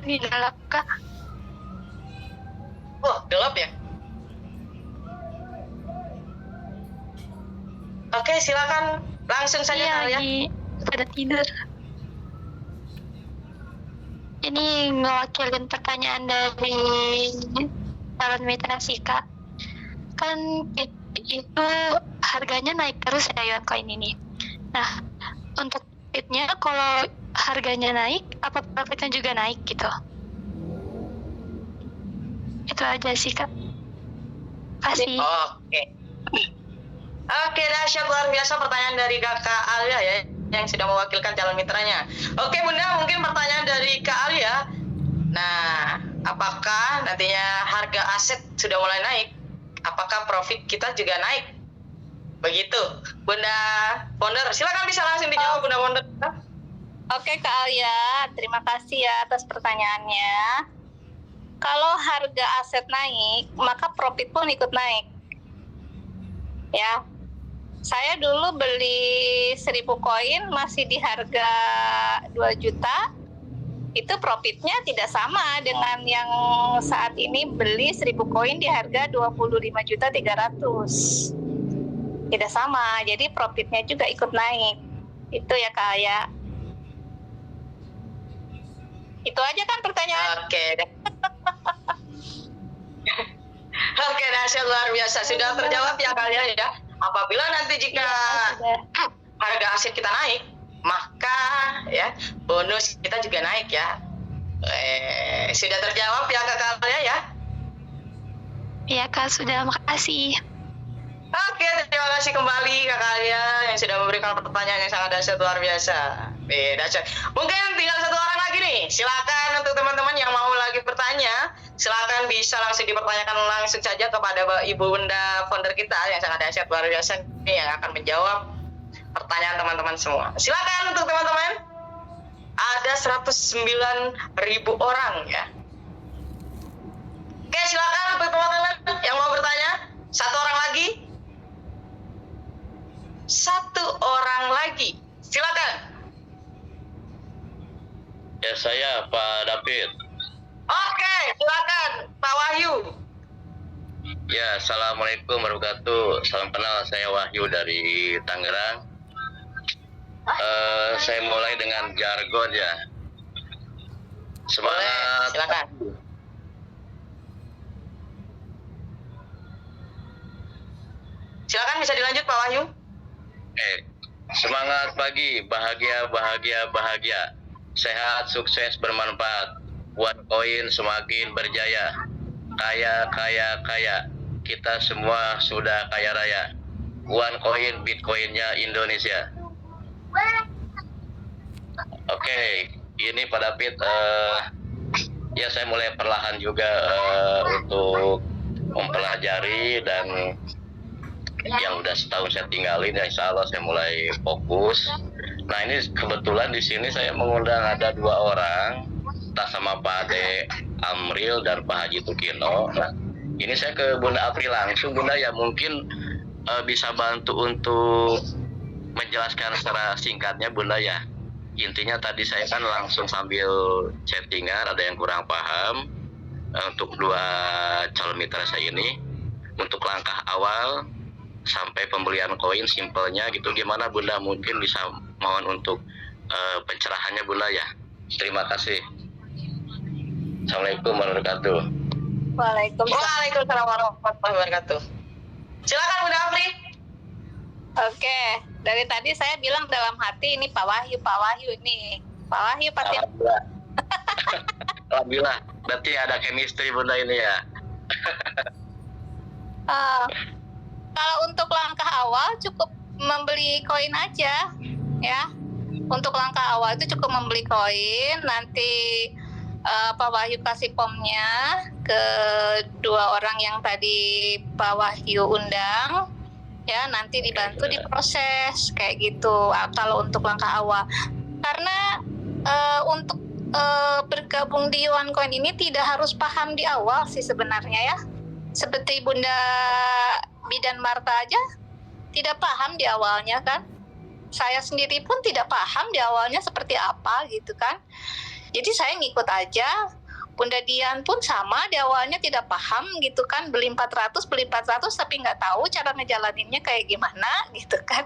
di dalam Kak. Oh, gelap ya? Oke, silakan langsung saja Iya, kalian. pada tidur. Ini ngewakilin pertanyaan dari calon mitra sih Kak. Kan itu harganya naik terus ya Yuan Coin ini. Nah, untuk profitnya kalau harganya naik, apa profitnya juga naik gitu? Itu aja sih Kak. Kasih. Oke, dahsyat, luar biasa pertanyaan dari Kakak Alia ya, yang sudah mewakilkan calon mitranya. Oke Bunda, mungkin pertanyaan dari Kak Alia. Nah, apakah nantinya harga aset sudah mulai naik? Apakah profit kita juga naik? Begitu, Bunda Founder. Silakan bisa langsung dijawab, Bunda Founder. Oke Kak Alia, terima kasih ya atas pertanyaannya. Kalau harga aset naik, maka profit pun ikut naik. Ya, saya dulu beli 1000 koin masih di harga 2 juta. Itu profitnya tidak sama dengan yang saat ini beli 1000 koin di harga 25.300.000. Tidak sama, jadi profitnya juga ikut naik. Itu ya Kak Alia. Itu aja kan pertanyaan. Oke, dahsyat, luar biasa. Sudah terjawab ya kalian ya. Apabila nanti jika harga aset kita naik, maka ya bonus kita juga naik ya. Sudah terjawab ya Kak Alia ya? Iya Kak, sudah, makasih. Oke, terima kasih kembali Kak Alia yang sudah memberikan pertanyaan yang sangat dahsyat, luar biasa. Dahsyat. Mungkin tinggal satu orang lagi nih. Silakan untuk teman-teman yang mau lagi bertanya, silakan bisa langsung dipertanyakan langsung saja kepada Ibu Bunda Founder kita yang sangat dahsyat, luar biasa ini yang akan menjawab pertanyaan teman-teman semua. Silakan untuk teman-teman. Ada 109.000 orang ya. Oke, silakan untuk teman-teman yang mau bertanya. Satu orang lagi. Satu orang lagi. Silakan. Ya, saya Pak David. Oke, silakan Pak Wahyu. Ya, assalamualaikum warahmatullahi wabarakatuh. Salam kenal, saya Wahyu dari Tangerang. Saya mulai dengan jargon ya. Semangat. Silakan. Silakan bisa dilanjut Pak Wahyu. Semangat pagi, bahagia, bahagia, bahagia. Sehat, sukses, bermanfaat. Buat koin semakin berjaya. Kaya, kaya, kaya. Kita semua sudah kaya raya. One coin, Bitcoinnya Indonesia. Oke, ini Pak David. Ya, saya mulai perlahan juga untuk mempelajari, dan yang udah setahun saya tinggalin, ya insya Allah saya mulai fokus. Nah, ini kebetulan di sini saya mengundang ada 2 orang, tas sama Pak Ade Amril dan Pak Haji Tukino. Nah, ini saya ke Bunda Apri langsung. Bunda ya mungkin bisa bantu untuk menjelaskan secara singkatnya Bunda ya. Intinya tadi saya kan langsung sambil chattingan, ada yang kurang paham untuk 2 calon mitra saya ini. Untuk langkah awal sampai pembelian koin simpelnya gitu gimana Bunda, mungkin bisa mohon untuk pencerahannya Bunda ya. Terima kasih. Assalamualaikum warahmatullahi wabarakatuh. Waalaikumsalam warahmatullahi wabarakatuh. Silakan Bunda Apri. Oke, dari tadi saya bilang dalam hati ini Pak Wahyu ini. Pak Wahyu pasti. Alhamdulillah, berarti ada chemistry Bunda ini ya. Kalau untuk langkah awal cukup membeli koin aja ya. Untuk langkah awal itu cukup membeli koin, nanti Pak Wahyu kasih pomnya ke 2 orang yang tadi Pak Wahyu undang ya, nanti dibantu diproses kayak gitu. Kalau untuk langkah awal, karena untuk bergabung di OneCoin ini tidak harus paham di awal sih sebenarnya ya. Seperti Bunda Bidan Marta aja tidak paham di awalnya kan. Saya sendiri pun tidak paham di awalnya seperti apa gitu kan. Jadi saya ngikut aja. Bunda Dian pun sama, di awalnya tidak paham gitu kan, beli 400 tapi nggak tahu cara ngejalaninnya kayak gimana gitu kan.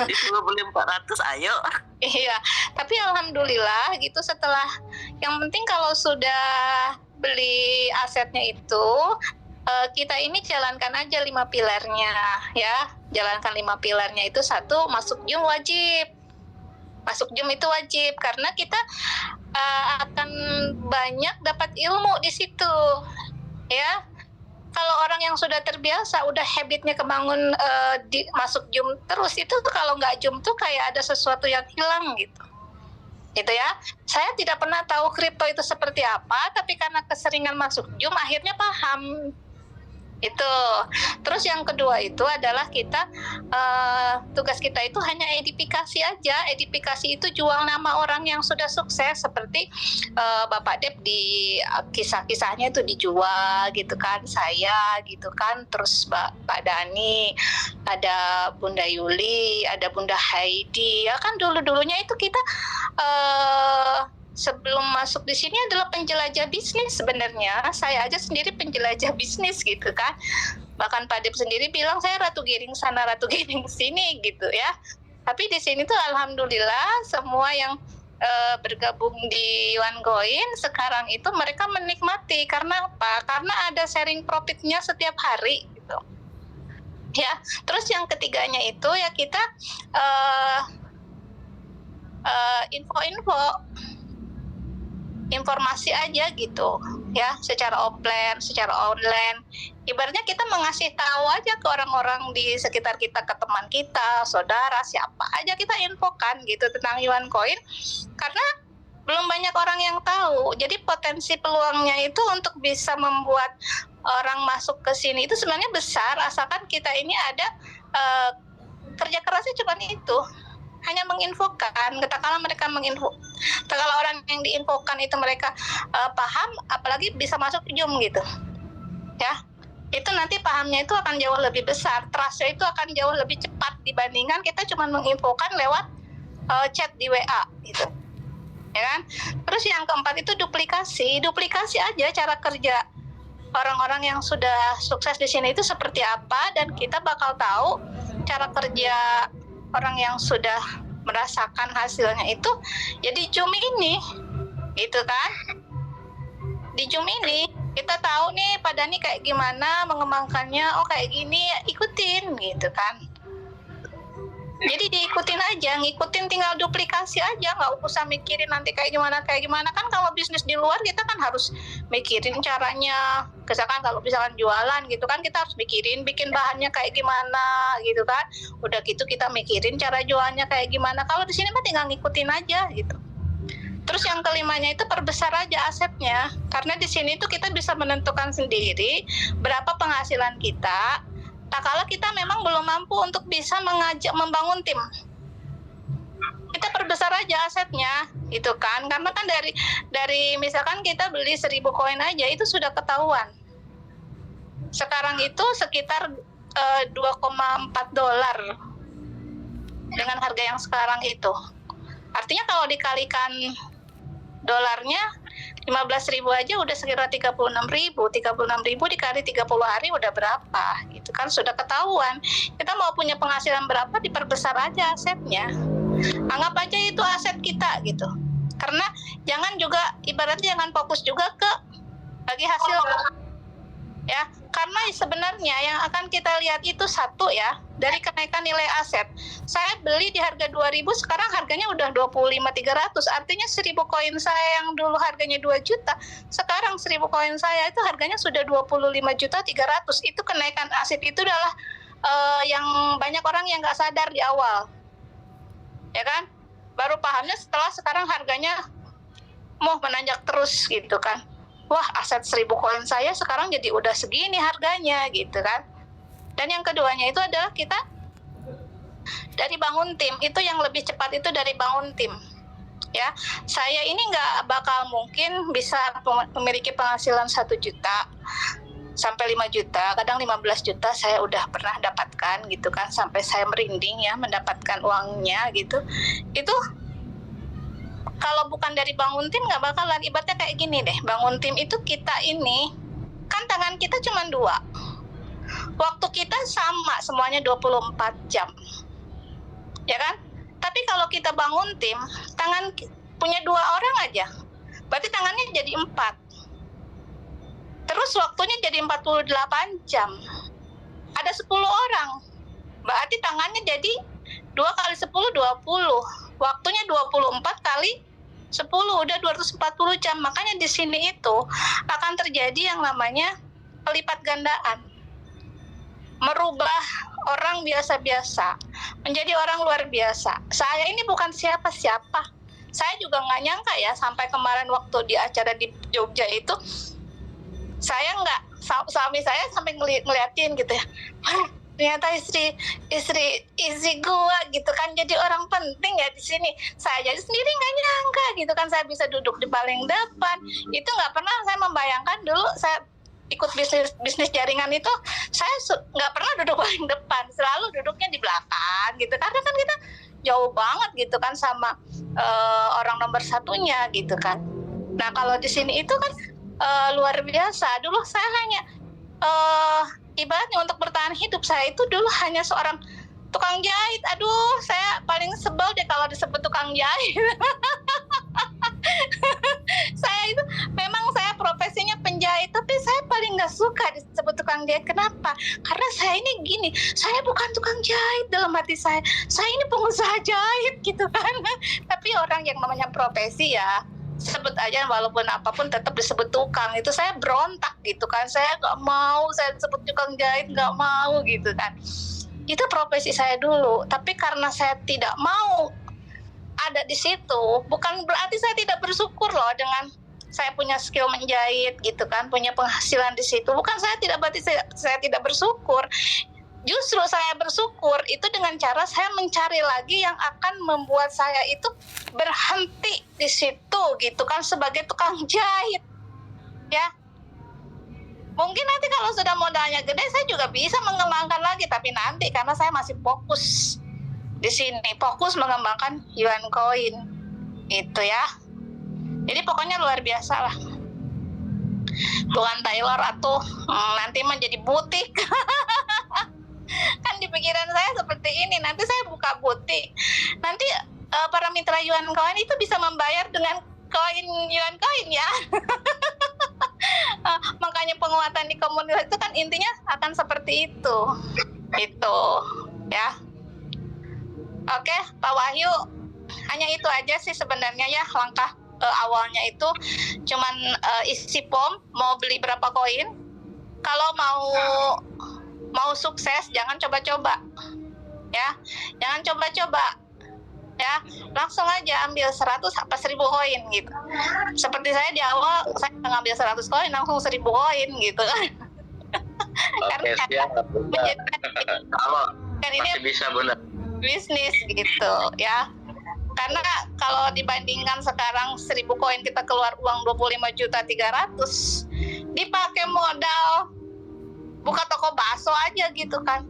Disuruh beli 400, ayo. Iya, tapi alhamdulillah gitu, setelah, yang penting kalau sudah beli asetnya itu, kita ini jalankan aja 5 pilarnya ya. Jalankan 5 pilarnya itu. 1, masuk Jum wajib. Masuk Jum itu wajib karena kita akan banyak dapat ilmu di situ ya. Kalau orang yang sudah terbiasa, udah habitnya kebangun masuk Jum terus, itu tuh kalau nggak Jum tuh kayak ada sesuatu yang hilang gitu ya. Saya tidak pernah tahu kripto itu seperti apa, tapi karena keseringan masuk Jum akhirnya paham itu. Terus yang kedua itu adalah kita tugas kita itu hanya edifikasi aja. Edifikasi itu jual nama orang yang sudah sukses, seperti Bapak Dep di kisah-kisahnya itu dijual gitu kan, saya gitu kan, terus Pak Dani, ada Bunda Yuli, ada Bunda Heidi ya kan. Dulunya itu kita sebelum masuk di sini adalah penjelajah bisnis sebenarnya. Saya aja sendiri penjelajah bisnis gitu kan. Bahkan Pak Dep sendiri bilang saya ratu giring sana, ratu giring sini gitu ya. Tapi di sini tuh alhamdulillah semua yang bergabung di OneCoin sekarang itu mereka menikmati. Karena apa? Karena ada sharing profitnya setiap hari gitu. Ya, terus yang ketiganya itu ya kita informasi aja gitu ya, secara offline, secara online. Ibaratnya kita mengasih tahu aja ke orang-orang di sekitar kita, ke teman kita, saudara, siapa aja kita infokan gitu tentang OneCoin, karena belum banyak orang yang tahu. Jadi potensi peluangnya itu untuk bisa membuat orang masuk ke sini itu sebenarnya besar, asalkan kita ini ada kerja kerasnya cuma itu. Hanya menginfokan, katakanlah mereka kalau orang yang diinfokan itu mereka paham, apalagi bisa masuk Jum gitu ya, itu nanti pahamnya itu akan jauh lebih besar, trustnya itu akan jauh lebih cepat dibandingkan kita cuma menginfokan lewat chat di WA gitu ya kan. Terus yang keempat itu duplikasi aja cara kerja orang-orang yang sudah sukses di sini itu seperti apa, dan kita bakal tahu cara kerja orang yang sudah merasakan hasilnya itu. Jadi Jum ini gitu kan, di Jum ini kita tahu nih Pak Dani kayak gimana mengembangkannya, oh kayak gini, ikutin gitu kan. Jadi diikutin aja, ngikutin, tinggal duplikasi aja, nggak usah mikirin nanti kayak gimana kan. Kalau bisnis di luar kita kan harus mikirin caranya, misalkan jualan gitu kan, kita harus mikirin bikin bahannya kayak gimana gitu kan, udah gitu kita mikirin cara jualnya kayak gimana. Kalau di sini mah tinggal ngikutin aja gitu. Terus yang kelimanya itu perbesar aja asetnya, karena di sini tuh kita bisa menentukan sendiri berapa penghasilan kita. Tak kala kita memang belum mampu untuk bisa membangun tim, kita perbesar aja asetnya itu kan, karena kan dari misalkan kita beli 1000 koin aja itu sudah ketahuan. Sekarang itu sekitar $2,4 dengan harga yang sekarang itu. Artinya kalau dikalikan dolarnya 15.000 aja udah sekitar 36.000 dikali 30 hari udah berapa gitu kan, sudah ketahuan. Kita mau punya penghasilan berapa, diperbesar aja asetnya, anggap aja itu aset kita gitu. Karena ibaratnya jangan fokus juga ke bagi hasil ya, karena sebenarnya yang akan kita lihat itu satu ya, dari kenaikan nilai aset. Saya beli di harga 2.000, sekarang harganya udah 25.300. Artinya 1.000 koin saya yang dulu harganya 2 juta, sekarang 1.000 koin saya itu harganya sudah 25.300.000. Itu kenaikan aset itu adalah yang banyak orang yang nggak sadar di awal, ya kan? Baru pahamnya setelah sekarang harganya mau menanjak terus gitu kan. Wah, aset 1.000 koin saya sekarang jadi udah segini harganya gitu kan. Dan yang keduanya itu adalah kita dari bangun tim. Itu yang lebih cepat itu dari bangun tim ya. Saya ini nggak bakal mungkin bisa memiliki penghasilan 1 juta sampai 5 juta, kadang 15 juta saya udah pernah dapatkan gitu kan, sampai saya merinding ya mendapatkan uangnya gitu. Itu kalau bukan dari bangun tim nggak bakalan. Ibaratnya kayak gini deh, bangun tim itu kita ini kan tangan kita cuma 2, waktu kita sama semuanya 24 jam, ya kan? Tapi kalau kita bangun tim, tangan punya 2 orang aja, berarti tangannya jadi 4, terus waktunya jadi 48 jam, ada 10 orang, berarti tangannya jadi 2 kali 10 20, waktunya 24 kali 10, udah 240 jam. Makanya di sini itu akan terjadi yang namanya pelipat gandaan, merubah orang biasa-biasa menjadi orang luar biasa. Saya ini bukan siapa-siapa, saya juga nggak nyangka ya, sampai kemarin waktu di acara di Jogja itu, saya nggak, suami saya sampai ngeliatin gitu ya, ternyata istri gua gitu kan jadi orang penting ya di sini. Saya jadi sendiri nggak nyangka gitu kan, saya bisa duduk di paling depan. Itu nggak pernah saya membayangkan. Dulu saya ikut bisnis jaringan itu, saya nggak pernah duduk paling depan, selalu duduknya di belakang gitu, karena kan kita jauh banget gitu kan sama orang nomor satunya gitu kan. Nah kalau di sini itu kan luar biasa. Dulu saya hanya ibaratnya untuk bertahan hidup, saya itu dulu hanya seorang tukang jahit. Aduh, saya paling sebel deh kalau disebut tukang jahit. Saya itu memang saya profesinya penjahit, tapi saya paling nggak suka disebut tukang jahit. Kenapa? Karena saya ini gini, saya bukan tukang jahit dalam hati saya ini pengusaha jahit gitu kan. Tapi orang yang namanya profesi ya, sebut aja walaupun apapun tetap disebut tukang. Itu saya berontak gitu kan, saya nggak mau saya disebut tukang jahit, nggak mau gitu kan. Itu profesi saya dulu, tapi karena saya tidak mau ada di situ, bukan berarti saya tidak bersyukur loh dengan saya punya skill menjahit gitu kan, punya penghasilan di situ. Bukan saya tidak, berarti saya tidak bersyukur. Justru saya bersyukur itu dengan cara saya mencari lagi yang akan membuat saya itu berhenti di situ gitu kan, sebagai tukang jahit ya. Mungkin nanti kalau sudah modalnya gede saya juga bisa mengembangkan lagi, tapi nanti karena saya masih fokus di sini, fokus mengembangkan Yuan Coin itu ya. Jadi pokoknya luar biasa lah, bukan Taylor atau nanti menjadi butik. Kan di pikiran saya seperti ini, nanti saya buka butik, nanti para mitra Yuan Coin itu bisa membayar dengan koin Yuan Coin ya. Makanya penguatan di komunitas itu kan intinya akan seperti itu ya. Oke Pak Wahyu, hanya itu aja sih sebenarnya ya. Langkah awalnya itu cuman isi form, mau beli berapa koin. Kalau mau sukses jangan coba-coba ya, jangan coba-coba ya, langsung aja ambil 100 apa 1000 koin gitu. Seperti saya di awal, saya ngambil 100 koin langsung 1000 koin gitu. Oke, siap. Kalau kan ini masih bisa benar bisnis gitu ya. Karena kalau dibandingkan sekarang 1000 koin kita keluar uang 25.300.000, dipakai modal buka toko bakso aja gitu kan,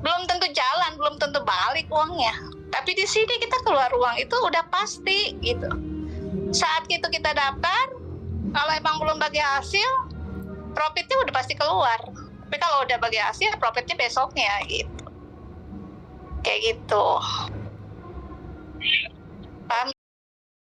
belum tentu jalan, belum tentu balik uangnya. Tapi di sini kita keluar uang itu udah pasti gitu. Saat itu kita daftar, kalau emang belum bagi hasil, profitnya udah pasti keluar. Tapi kalau udah bagi hasil, profitnya besoknya gitu. Kayak gitu.